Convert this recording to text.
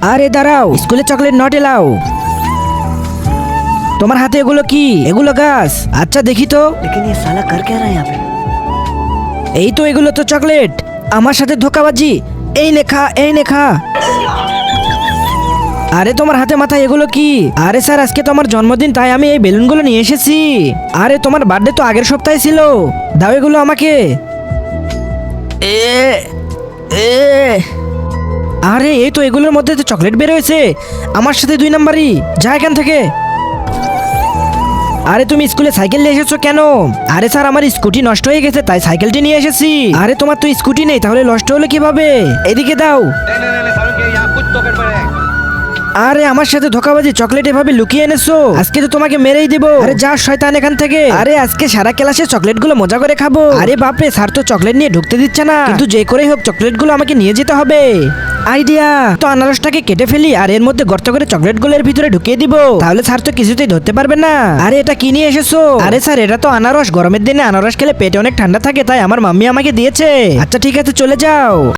আরে দাঁড়াও, স্কুলে চকলেট নট এলাও। তোমার হাতে এগুলো কি? এগুলো গাছ? আচ্ছা দেখি তো। लेकिन ये साला कर क्या रहा है यहाँ पे? এই তো, এগুলো তো চকলেট। আমার সাথে ধোকাবাজি। এই লেখা, এই লেখা। আরে তোমার হাতে মাথায় এগুলো কি? আরে স্যার, আজকে তো আমার জন্মদিন, তাই আমি এই বেলুনগুলো নিয়ে এসেছি। আরে তোমার বার্থডে তো আগের সপ্তাহে ছিল, দাও এগুলো আমাকে। এ এ আরে এই তো, এগুলোর মধ্যে তো চকলেট বের হয়েছে। আমার সাথে 2 নাম্বারই, যা এখান থেকে। আরে তুমি স্কুলে সাইকেল নিয়ে এসেছো কেন? আরে স্যার, আমার স্কুটি নষ্ট হয়ে গেছে, তাই সাইকেলটি নিয়ে এসেছি। আরে তোমার তো স্কুটি নেই, তাহলে নষ্ট হলো কিভাবে? এদিকে দাও। नहीं सारुण के यहाँ कुछ तो गड़बड़ है। আরে আমার সাথে ধোকাবাজি, চকলেট এভাবে লুকিয়ে এনেছো। আজকে তো তোমাকে মেরেই দেবো। আরে যা শয়তান এখান থেকে। আরে আজকে সারা ক্লাসে চকলেট গুলো মজা করে খাবো। আরে বাপরে, স্যার তো চকলেট নিয়ে ঢুকতে দিচ্ছে না, কিন্তু যে করেই হোক চকলেট গুলো আমাকে নিয়ে যেতে হবে। আইডিয়া তো, আনারসটাকে কেটে ফেলি আর এর মধ্যে গর্ত করে চকলেট গুলোর ভিতরে ঢুকিয়ে দিব, তাহলে স্যার তো কিছুতেই ধরতে পারবে না। আরে এটা কি নিয়ে এসেছো? আরে স্যার, এটা তো আনারস। গরমের দিনে আনারস খেলে পেটে অনেক ঠান্ডা থাকে, তাই আমার মাম্মি আমাকে দিয়েছে। আচ্ছা ঠিক আছে, চলে যাও।